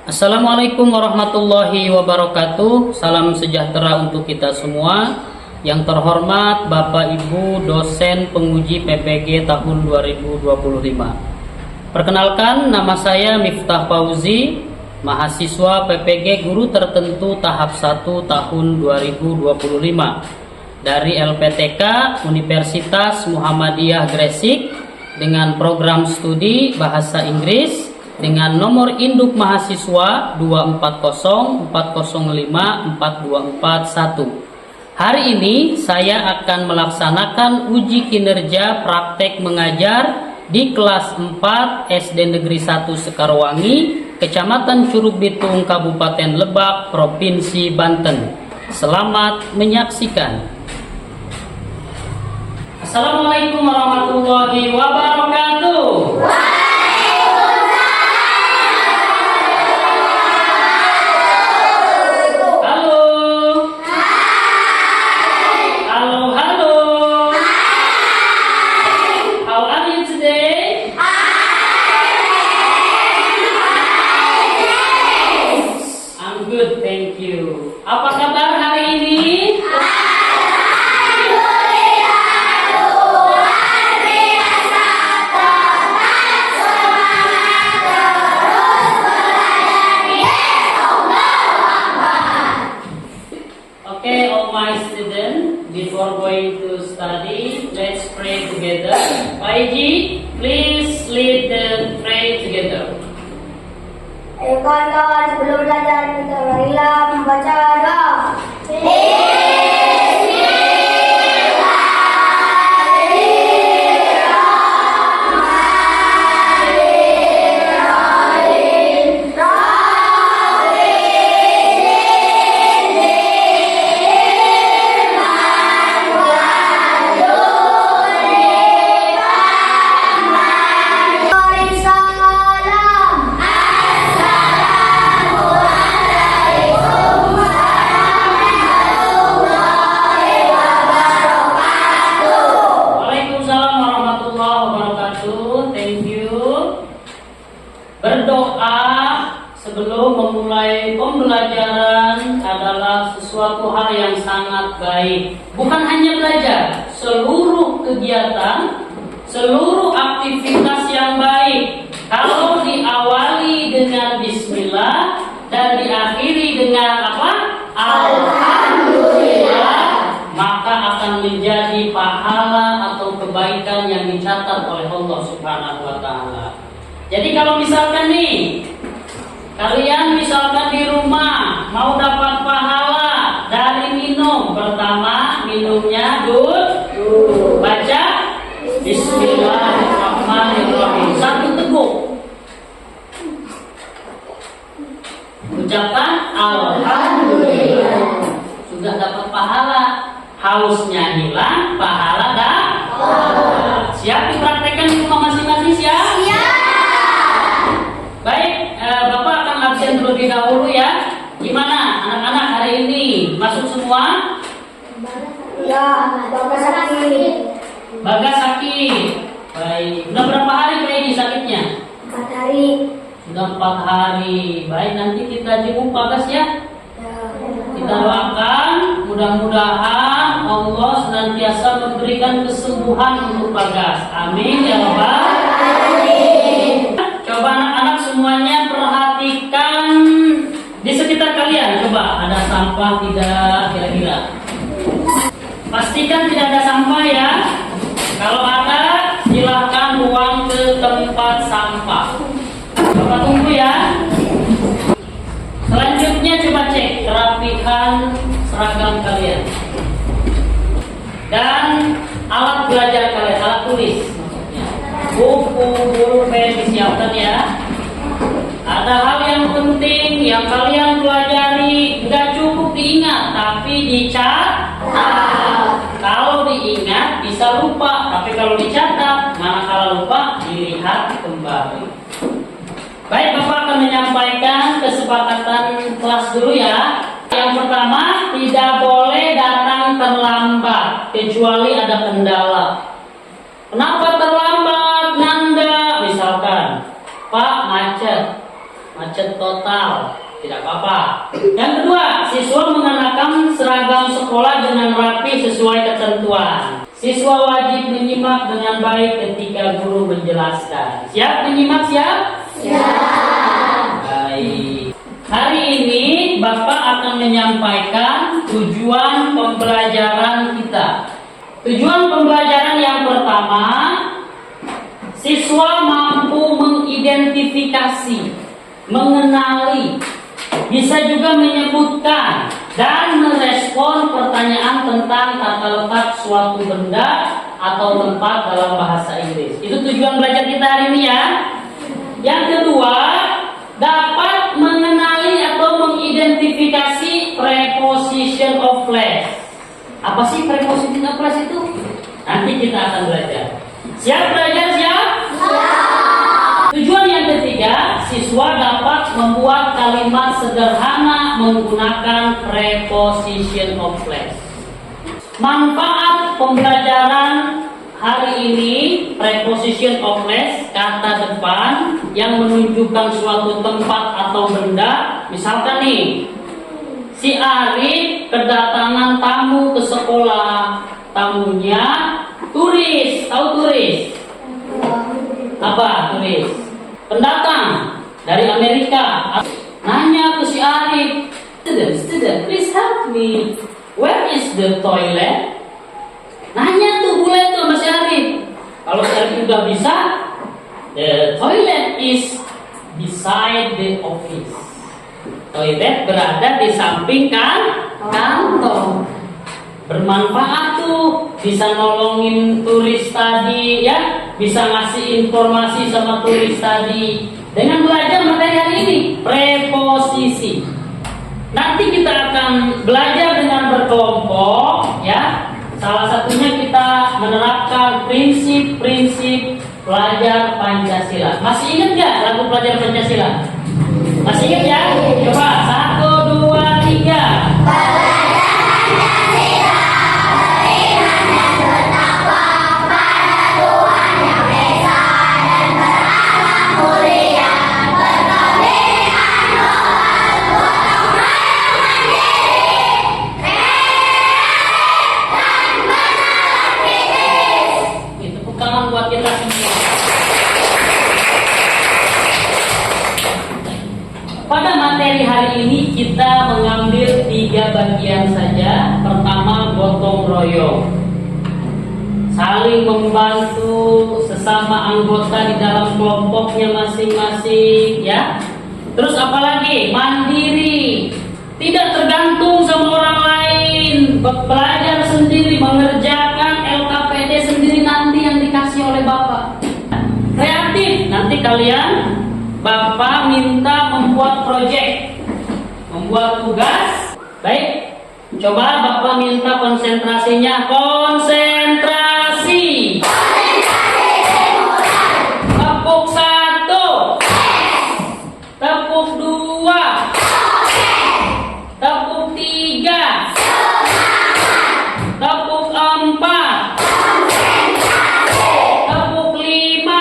Assalamualaikum warahmatullahi wabarakatuh. Salam sejahtera untuk kita semua. Yang terhormat Bapak Ibu dosen penguji PPG tahun 2025. Perkenalkan, nama saya Miftah Fauzi, mahasiswa PPG guru tertentu tahap 1 tahun 2025 dari LPTK Universitas Muhammadiyah Gresik dengan program studi Bahasa Inggris dengan nomor induk mahasiswa 24040542441. Hari ini saya akan melaksanakan uji kinerja praktek mengajar di kelas 4 SD Negeri 1 Sekarwangi, Kecamatan Curug Bitung, Kabupaten Lebak, Provinsi Banten. Selamat menyaksikan. Assalamualaikum warahmatullahi wabarakatuh. Good, thank you. Apa kabar hari ini? Okay, all my students, before going to study, let's pray together. Pak Iji, please lead the pray together. Ayo kawan-kawan, sebelum belajar kita marilah membaca doa. Berdoa sebelum memulai pembelajaran adalah sesuatu hal yang sangat baik. Bukan hanya belajar, seluruh kegiatan, seluruh aktivitas yang baik, kalau diawali dengan bismillah dan diakhiri dengan apa? Alhamdulillah, maka akan menjadi pahala atau kebaikan yang dicatat oleh Allah Subhanahu wa taala. Jadi kalau misalkan nih, kalian misalkan di rumah mau dapat pahala dari minum, pertama minumnya dulu baca Bismillahirrahmanirrahim, satu teguk, ucapkan Alhamdulillah, sudah dapat pahala, hausnya hilang, pahala dapat. Siap dipraktekkan di rumah masing-masing? Siap? Baik, Bapak akan absen terlebih dahulu ya. Gimana anak-anak hari ini? Masuk semua? Ya, Bapak sakit. Bagas sakit. Baik, udah berapa hari Pak ini sakitnya? 4 hari. Sudah 4 hari. Baik, nanti kita jenguk Bagas ya. Kita doakan mudah-mudahan Allah senantiasa memberikan kesembuhan untuk Bagas. Amin ya Rabbal alamin. Coba anak-anak semuanya perhatikan di sekitar kalian. Coba ada sampah tidak kira-kira? Pastikan tidak ada sampah ya. Kalau ada, silahkan buang ke tempat sampah. Coba tunggu ya. Selanjutnya coba cek kerapihan seragam kalian dan alat belajar kalian, alat tulis maksudnya. Buku, pulpen disiapkan ya. Ada hal yang penting yang kalian pelajari, nggak cukup diingat tapi dicatat. Kalau diingat bisa lupa, tapi kalau dicatat, manakala lupa dilihat kembali. Baik, Bapak akan menyampaikan kesepakatan kelas dulu ya. Yang pertama, tidak boleh datang terlambat kecuali ada kendala. Kenapa terlambat, Nanda? Misalkan, Pak macet, macet total, tidak apa-apa. Yang kedua, siswa mengenakan seragam sekolah dengan rapi sesuai ketentuan. Siswa wajib menyimak dengan baik ketika guru menjelaskan. Siap menyimak, siap? Siap. Baik. Hari ini Bapak akan menyampaikan tujuan pembelajaran kita. Tujuan pembelajaran yang pertama, siswa mampu mengidentifikasi, mengenali, bisa juga menyebutkan dan merespon pertanyaan tentang tata letak suatu benda atau tempat dalam bahasa Inggris. Itu tujuan belajar kita hari ini ya. Yang kedua, dapat mengenali atau mengidentifikasi preposition of place. Apa sih preposition of place itu? Nanti kita akan belajar. Siap belajar, siap? Tujuan yang ketiga, siswa dapat membuat kalimat sederhana menggunakan preposition of place. Manfaat pembelajaran hari ini, preposition of place, kata depan yang menunjukkan suatu tempat atau benda. Misalkan nih, si Arif kedatangan tamu ke sekolah. Tamunya turis, tahu turis? Apa turis? Pendatang dari Amerika. Nanya ke si Arif, student, please help me. Where is the toilet? Nanya tuh bule tuh sama si Arif. Kalau si Arif udah bisa, the toilet is beside the office. Toilet berada di samping kantor. Bermanfaat tuh, bisa nolongin turis tadi ya, bisa ngasih informasi sama turis tadi dengan belajar materi hari ini, preposisi. Nanti kita akan belajar dengan berkelompok ya. Salah satunya kita menerapkan prinsip-prinsip pelajar Pancasila. Masih ingat nggak lagu pelajar Pancasila? Masih ingat ya? Coba 1, 2, 3. Pada materi hari ini kita mengambil 3 bagian saja. Pertama, gotong royong, saling membantu sesama anggota di dalam kelompoknya masing-masing ya. Terus apalagi? Mandiri, tidak tergantung sama orang lain, belajar sendiri, mengerjakan LKPD sendiri nanti yang dikasih oleh Bapak. Kreatif, nanti kalian Bapak minta membuat proyek, membuat tugas. Baik, coba Bapak minta konsentrasinya. Konsentrasi. Tepuk 1, tepuk 2, tepuk 3, tepuk 4, tepuk 5.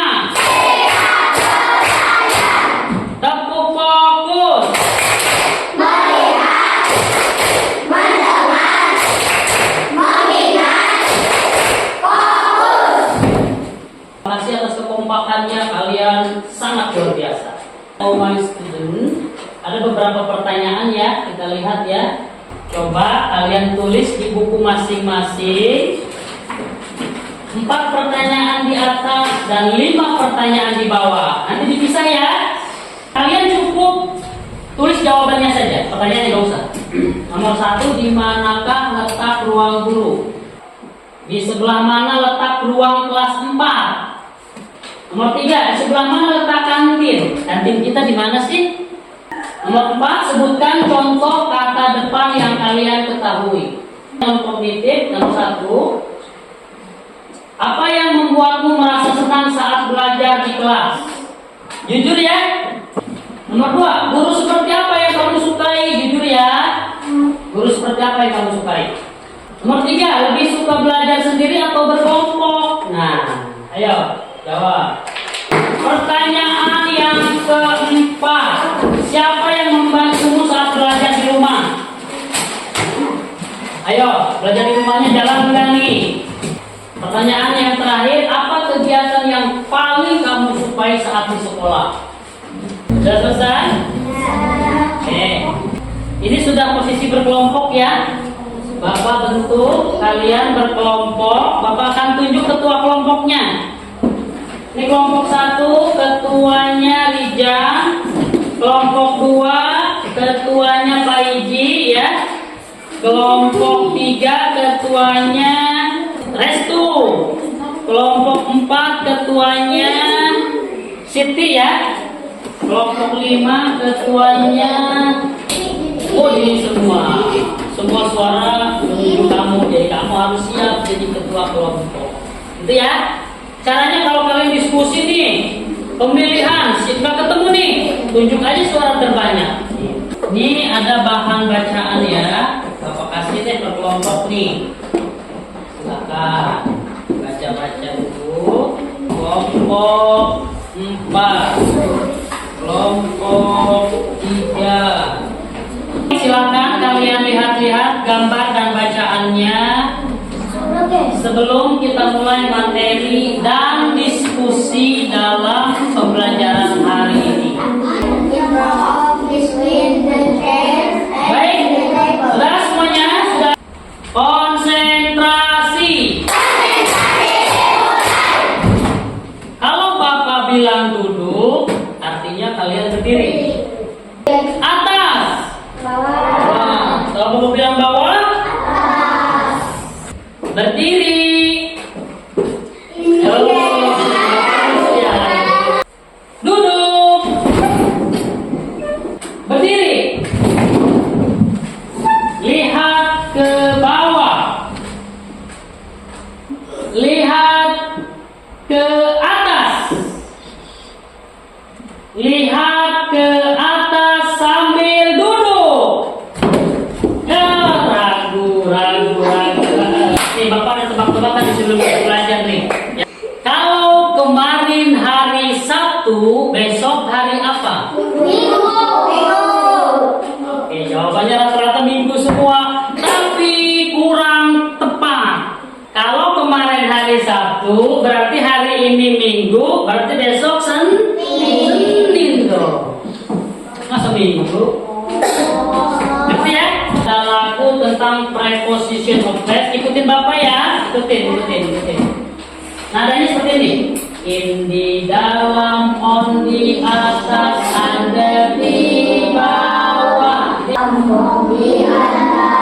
Tepuk fokus. Melihat, mendengar, mengingat, fokus. Terima kasih atas kekompakannya, kalian sangat luar biasa. Oh my student, ada beberapa pertanyaan ya, kita lihat ya. Coba kalian tulis di buku masing-masing. 4 pertanyaan di atas dan 5 pertanyaan di bawah. Nanti dipisah ya. Kalian cukup tulis jawabannya saja, pertanyaannya nggak usah. Nomor 1, di manakah letak ruang guru? Di sebelah mana letak ruang kelas 4? Nomor 3, di sebelah mana letak kantin? Kantin kita di mana sih? Nomor 4, sebutkan contoh kata depan yang kalian ketahui. Nomor kognitif, nomor 1, apa yang membuatmu merasa senang saat belajar di kelas? Jujur ya. Nomor 2, guru seperti apa yang kamu sukai? Jujur ya. Guru seperti apa yang kamu sukai? Nomor 3, lebih suka belajar sendiri atau berkelompok? Nah, ayo jawab. Pertanyaan yang keempat, membantumu saat belajar di rumah? Ayo, belajar di rumahnya jalankan nih. Pertanyaan yang terakhir, apa kegiatan yang paling kamu sukai saat di sekolah? Sudah selesai? Oke. Ini sudah posisi berkelompok ya. Bapak bentuk kalian berkelompok. Bapak akan tunjuk ketua kelompoknya. Ini kelompok 1 ketuanya Lijang. Kelompok 2 ketuanya Pak Iji ya. Kelompok 3 ketuanya Restu. Kelompok 4 ketuanya Siti ya. Kelompok 5 ketuanya ini semua suara menuju kamu. Jadi kamu harus siap jadi ketua kelompok. Itu ya. Caranya kalau kalian diskusi nih, pemilihan, nggak ketemu nih, tunjuk aja suara terbanyak. Ini ada bahan bacaan ya. Bapak kasih deh per kelompok nih. Silakan baca-baca dulu. Kelompok 4, kelompok 3. Silakan kalian lihat-lihat gambar dan bacaannya sebelum kita mulai materi dan diskusi dalam pembelajaran hari ini. Baik, sudah semuanya? Sudah. Konsentrasi. Kalau Bapak bilang duduk, artinya kalian berdiri. Atas. Nah, kalau Bapak bilang bawah, berdiri. Duduk. Berdiri. Lihat ke bawah. Lihat ke atas. Lihat ke atas sambil duduk. Ragu. Nih Bapak ada tebak-tebakan sebelum kita belajar nih. Ya. Kalau kemarin hari Sabtu, besok hari apa? Minggu. Oke, jawabannya rata-rata Minggu semua, tapi kurang tepat. Kalau kemarin hari Sabtu, berarti hari ini Minggu, berarti besok Senin dong. Masa Minggu? Ngerti ya? Ada lagu tentang preposition of place. Ikutin Bapak ya. Ikutin. Nadanya seperti ini. In, di dalam, on, di atas, under, di bawah. Di antara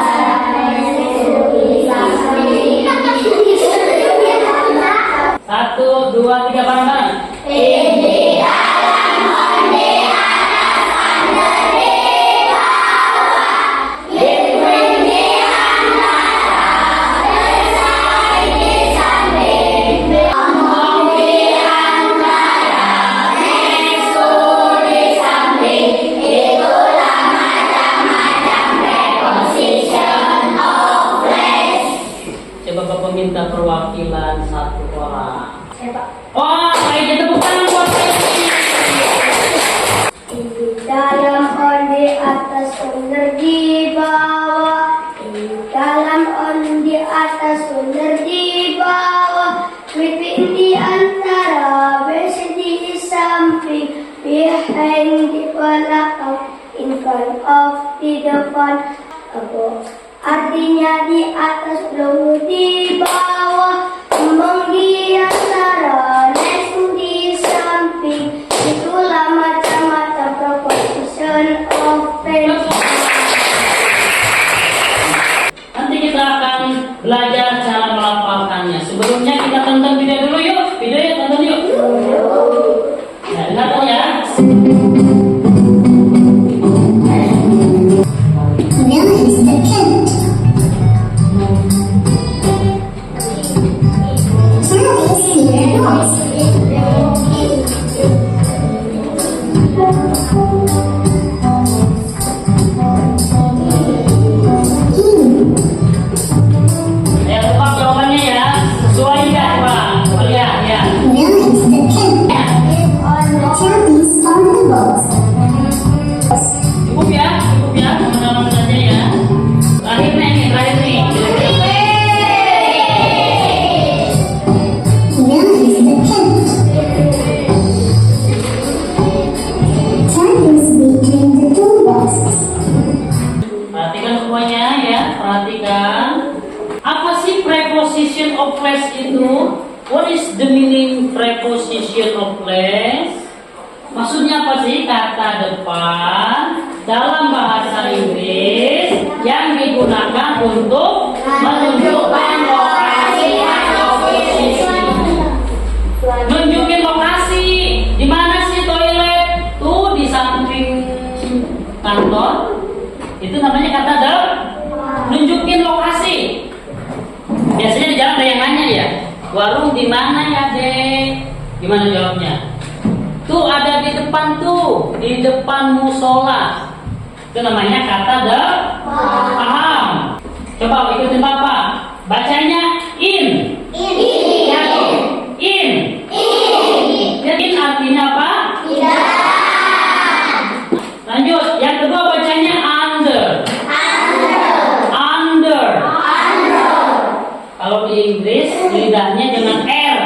Satu, dua, tiga, bareng-bareng. di dalam, on, di atas, under, di bawah. Between, di antara, bersama, di samping. Ngomong di antara, next to, di samping. Itulah macam-macam preposition of place. Coba Bapak minta perwakilan satu orang. Siapa? Oh, baik, tepuk tangan buat saya. Di dalam, on, di atas, under, di bawah. Di dalam, on, di atas, under, di bawah. Between, di antara, beside, di samping. Behind, di belakang. In front of, di depan. Above, artinya di atas, below, di bawah. Ngomong di antara, next to, di samping. Itulah macam-macam preposition of place. Nanti kita akan belajar cara melafalkannya. Sebelumnya kita tonton video dulu yuk. Videonya tonton yuk. Nah, lihat ya. cukup ya, teman-teman saja ya. Terakhir nih. Perhatikan semuanya ya, perhatikan. Apa sih preposition of place itu? What is the meaning preposition of place? Maksudnya apa sih kata depan dalam bahasa Inggris yang digunakan untuk menunjukkan lokasi atau posisi? Nunjukin lokasi. Di mana sih toilet? Tuh di samping kantor. Itu namanya kata nunjukin lokasi. Biasanya di jalan ada yang nanya ya, warung di mana ya dek? Gimana jawabnya? Tuh ada di depan tuh, di depan musola. Itu namanya kata paham. Coba ikutin bapak. Bacanya in. In. In artinya apa? Tidak. Lanjut, yang kedua bacanya under. Kalau di Inggris lidahnya dengan r.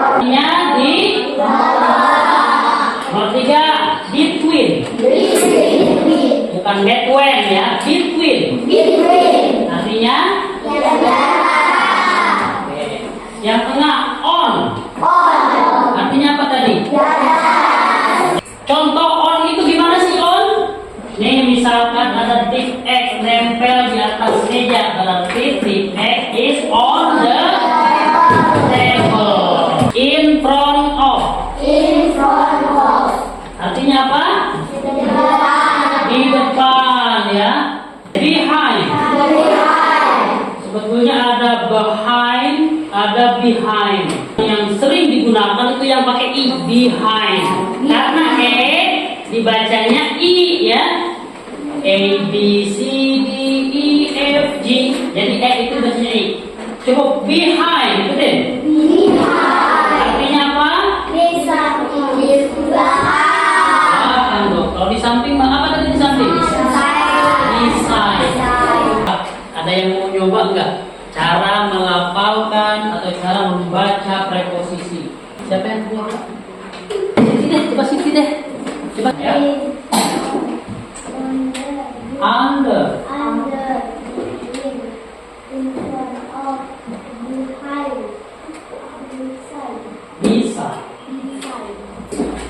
Artinya di. Nomor 3 between. Bukan between ya, between. Artinya. Oke. Yang tengah on. Artinya apa tadi? Contoh on itu gimana sih on? Nih misalkan ada tip X nempel di atas meja, berarti tip X is on the table. In front of. Artinya apa? Di depan ya. Behind. Sebetulnya ada behind, ada behind. Yang sering digunakan itu yang pakai i, behind. Karena dibacanya i ya. A, B, C, D, E, F, G. Jadi itu bacanya i. Cukup behind, betul? Artinya apa? Di samping belakang. Kalau di samping apa tadi di samping? Di side. Ada yang mau nyoba enggak? Cara melafalkan atau cara membaca preposisi. Siapa yang mau nyoba? Coba sini deh. Coba ya. Under. In front of, behind, beside. Bisa.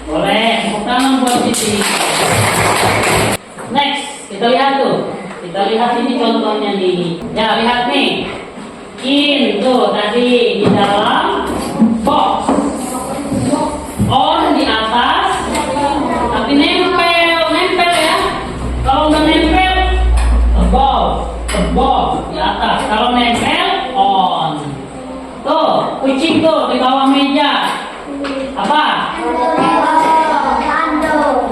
Boleh. Tangan buat sini. Next, kita lihat tuh. Kita lihat ini contohnya nih. Ya, lihat nih. In tuh tadi di dalam box. On di atas. Tapi nempel ya. Kalau nggak nempel, above di atas. Kalau nempel, on. Tuh, kucing tuh di bawah meja. Apa?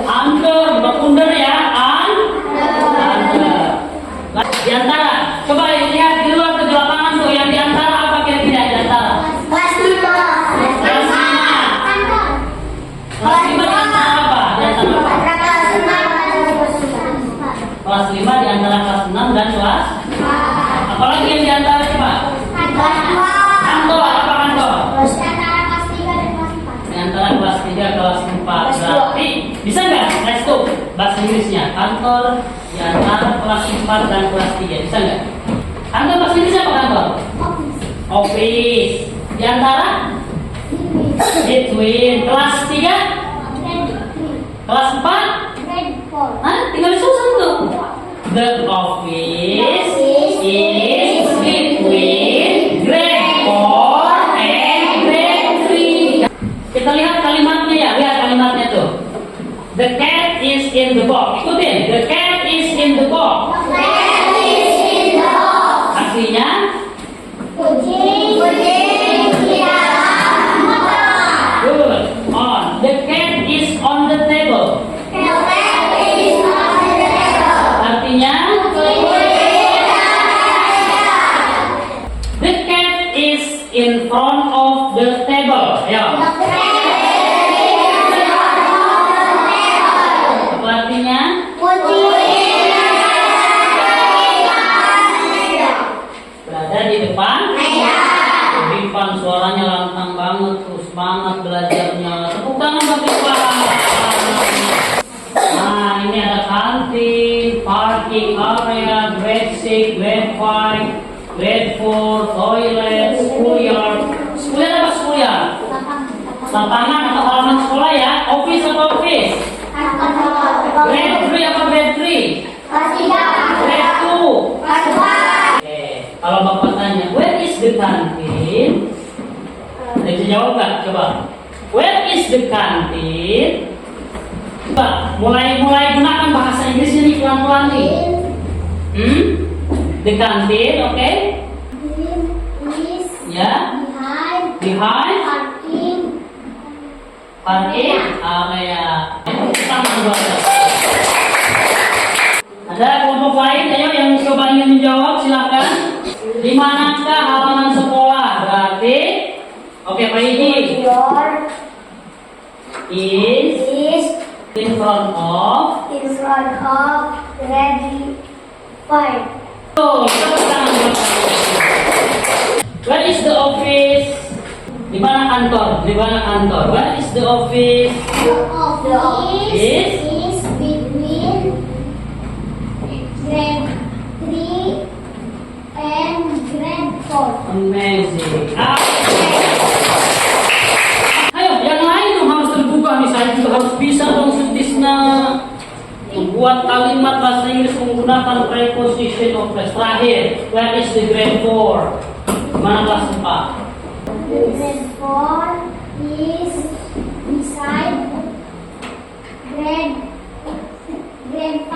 Under, under ya. Under. Di antara, coba lihat di luar ke lapangan tuh. Yang di antara apa kira-kira di antara? Kelas 5. Kelas 5 di antara apa? Di antara apa? Kelas 5 di antara kelas 6 dan kelas. Apalagi yang di antara coba? Kantor, apa kantor? Di antara kelas 3 kelas 4. Berarti bisa nggak? Let's go. Bahasa Inggrisnya kantor di antara kelas 4 dan kelas 3. Bisa nggak? Kantor bahasa Inggris apa kantor? Office. Di antara? Between. Kelas 3? Kelas 4? Tinggal disusun tuh. The office is between grade 4 and grade 3. Kita lihat kalimatnya ya, lihat kalimatnya tuh. The cat is in the box. Ikutin. The cat is in the box. Artinya Kucing di dalam motor. good. On. The cat is on the table. Artinya the cat is in front of the table. Ya. lapangan atau halaman sekolah ya. Office apa office? Grade 3 apa grade 3? Grade 2. Oke, kalau bapak tanya, where is the canteen? Bisa jawab nggak? Coba. Where is the canteen? Coba, mulai gunakan bahasa Inggris ini pelan-pelan nih. The canteen, oke? Ya. Behind parking area. Ada kelompok lain, ayo yang coba ingin menjawab silakan. Di manakah halaman sekolah? Berarti, oke Pak Iji. Is in front of grade 5. Oh, where is the office? Di mana kantor? Di mana kantor? Where is the office? The office is between grade 3 and grade 4. Amazing. Ayo, yang lain dong harus terbuka nih. Saya juga harus bisa dong Sutisna membuat kalimat bahasa Inggris menggunakan preposition of phrase. Terakhir, where is the grade 4? Mana kelas 4? Grade 4 is beside grade 5.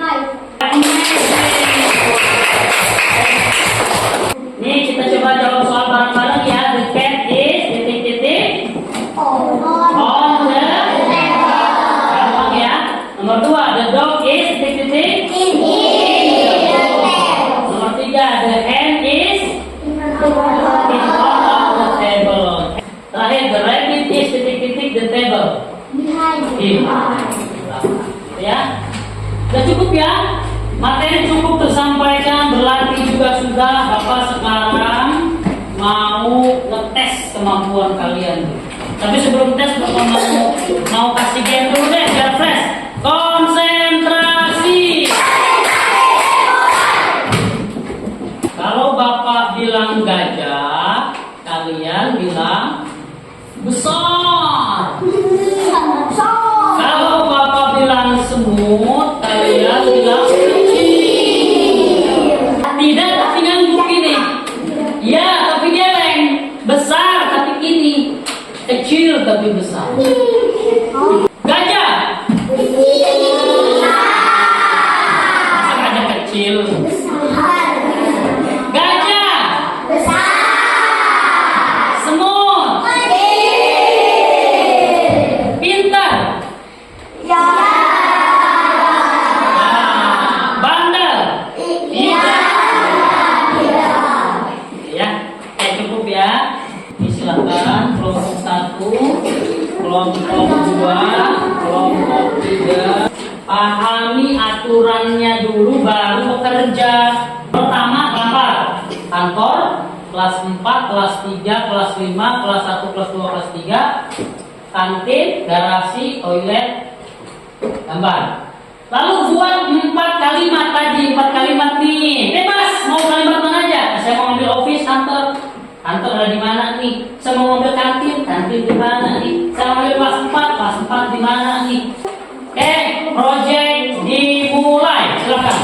Nih kita coba jawab soal bareng-bareng ya. The cat is titik-titik On on the gampang ya. Nomor 2, the dog is titik-titik. Nomor 3, the hen is in front of the table. Terakhir, the rabbit is titik-titik the table. behind. Ya, sudah cukup ya. Materi cukup tersampaikan, berlatih juga sudah. Bapak sekarang mau ngetes kemampuan kalian. Tapi sebelum tes, Bapak mau kasih game dulu deh, biar fresh. Konsentrasi. Kalau Bapak bilang gajah, kalian bilang besar. Kalau Bapak bilang semut, kalian bilang kecil. Tidak, tapi nyambung gini. Ya, tapi geleng. Besar, tapi gini. Kecil, tapi besar. Gajah. Masa gajah kecil? Gajah. Semut. Pintar. Bandel. Ya, cukup ya. Silakan kelompok 1, kelompok 2, kelompok 3. Pahami aturannya dulu baru bekerja. Pertama apa? Kantor, kelas 4, kelas 3, kelas 5, kelas 1, kelas 2, kelas 3. Kantin, garasi, toilet, gambar. Lalu buat 4 kalimat tadi, 4 kalimat nih. Bebas, mau kalimat mana aja. Saya mau ambil office, kantor. Kantor ada di mana nih? Saya mau ambil kantin, kantin di mana nih? Saya mau ambil kelas 4 di mana nih? Oke, project dimulai. Silakan.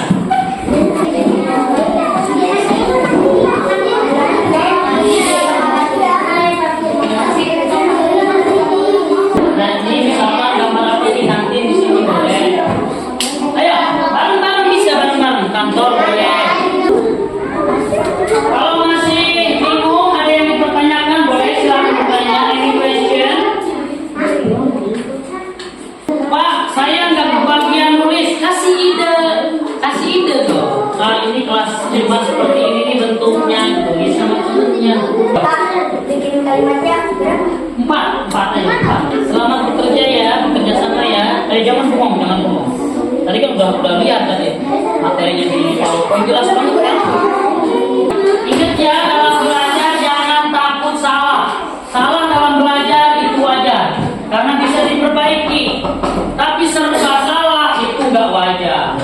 Dan ini misalkan gambar apa di kantin di sini boleh. Ayo, bareng-bareng bisa bareng-bareng. Kantor boleh. Kalau masih bingung, ada yang dipertanyakan, boleh silakan bertanya. Any question? Pak, saya nggak kebagian nulis. Kasih ide tuh. Nah, ini kelas 5 seperti ini nih bentuknya, tulis sama temennya. Bikin kalimatnya berapa? 4 aja. 4. Selamat bekerja ya, bekerja sama ya. Jangan bohong, jangan bohong. Tadi kan udah lihat tadi materinya di PowerPoint, jelas banget kan? Ingat ya, dalam belajar jangan takut salah. Salah dalam belajar itu wajar, karena bisa diperbaiki. Tapi serba salah itu nggak wajar.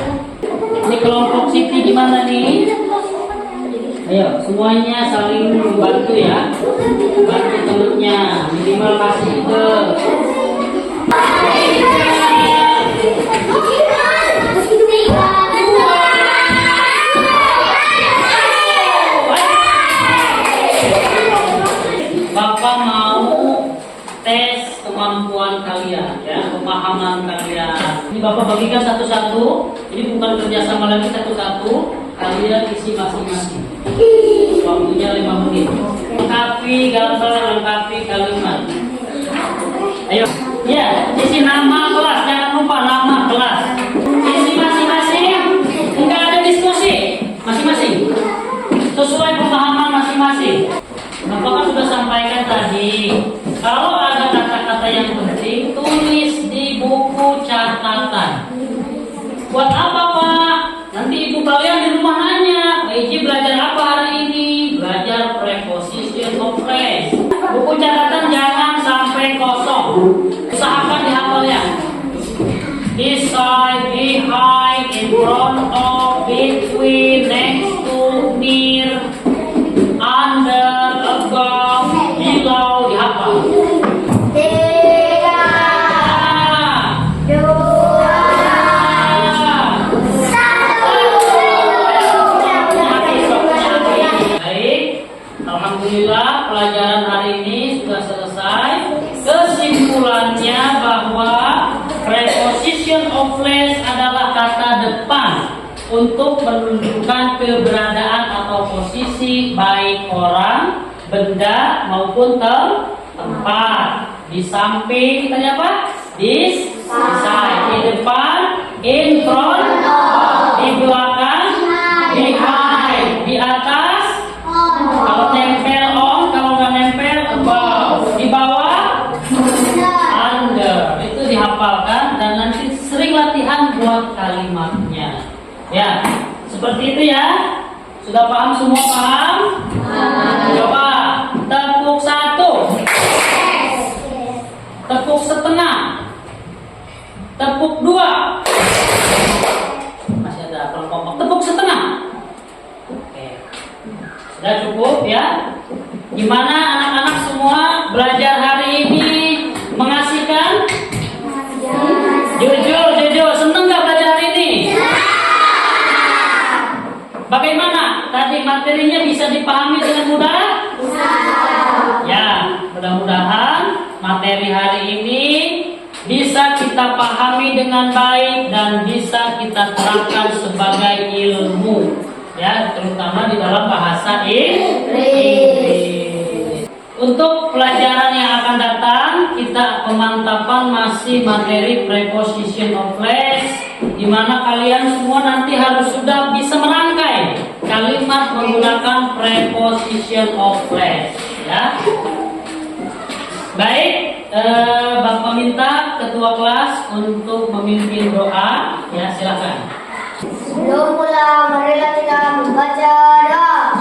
Ini kelompok Siti gimana nih? Ayo, semuanya saling membantu ya. Bantu temennya, minimal kasih ide. Bapak mau tes kemampuan kalian ya, pemahaman kalian. Ini Bapak bagikan satu-satu. Ini bukan kerjasama lagi, satu-satu. Kalian isi masing-masing. Waktunya 5 menit. Lengkapi gambar, lengkapi kalimat. Ayo, ya, isi nama kelas, jangan lupa nama kelas. Isi masing-masing. Enggak ada diskusi, masing-masing. Sesuai pemahaman masing-masing. Bapak kan sudah sampaikan tadi, kalau ada kata-kata yang penting, tulis di buku catatan. Buat apa Pak? Nanti ibu kalian di rumah nanya, Iji belajar apa hari ini? Belajar preposition of place. Buku catatan jangan sampai kosong. Usahakan dihafal ya. Beside, behind, in front of, between, next to, near, under, above, below, dihafal. Alhamdulillah pelajaran hari ini sudah selesai. Kesimpulannya bahwa preposition of place adalah kata depan untuk menunjukkan keberadaan atau posisi baik orang, benda maupun tempat. Di samping kita apa? Di side, di depan, in front, di belakang, behind, di atas. Kalau nempel on, kalau nggak nempel above, di bawah under. Itu dihafalkan dan nanti sering latihan buat kalimatnya. Ya, seperti itu ya. Sudah paham semua, paham? Coba tepuk 1, tepuk setengah, tepuk 2. Masih ada kelompok tepuk setengah. Sudah cukup ya. Gimana anak-anak semua belajar hari ini? Mengasihkan? Jujur, seneng gak belajar hari ini? Bagaimana? Tadi materinya bisa dipahami dengan mudah? Ya, mudah-mudahan materi hari ini bisa kita pahami dengan baik dan bisa kita terapkan sebagai ilmu. Ya, terutama di dalam bahasa Inggris. Untuk pelajaran yang akan datang, kita pemantapan masih materi preposition of place, di mana kalian semua nanti harus sudah bisa merangkai kalimat menggunakan preposition of place. Ya, baik. Bapak minta ketua kelas untuk memimpin doa. Ya, silakan. Sebelum pulang, marilah kita membaca doa.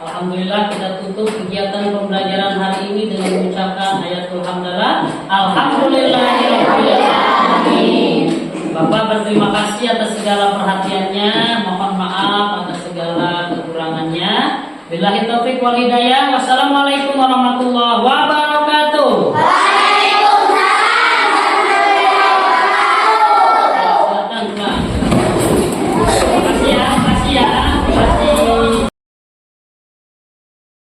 Alhamdulillah kita tutup kegiatan pembelajaran hari ini dengan mengucapkan ayatul hamdalah. Alhamdulillahirobbilalamin. Bapak berterima kasih atas segala perhatiannya. Mohon maaf atas segala kekurangannya. Billahi taufiq wal hidayah. Wassalamualaikum warahmatullahi wabarakatuh.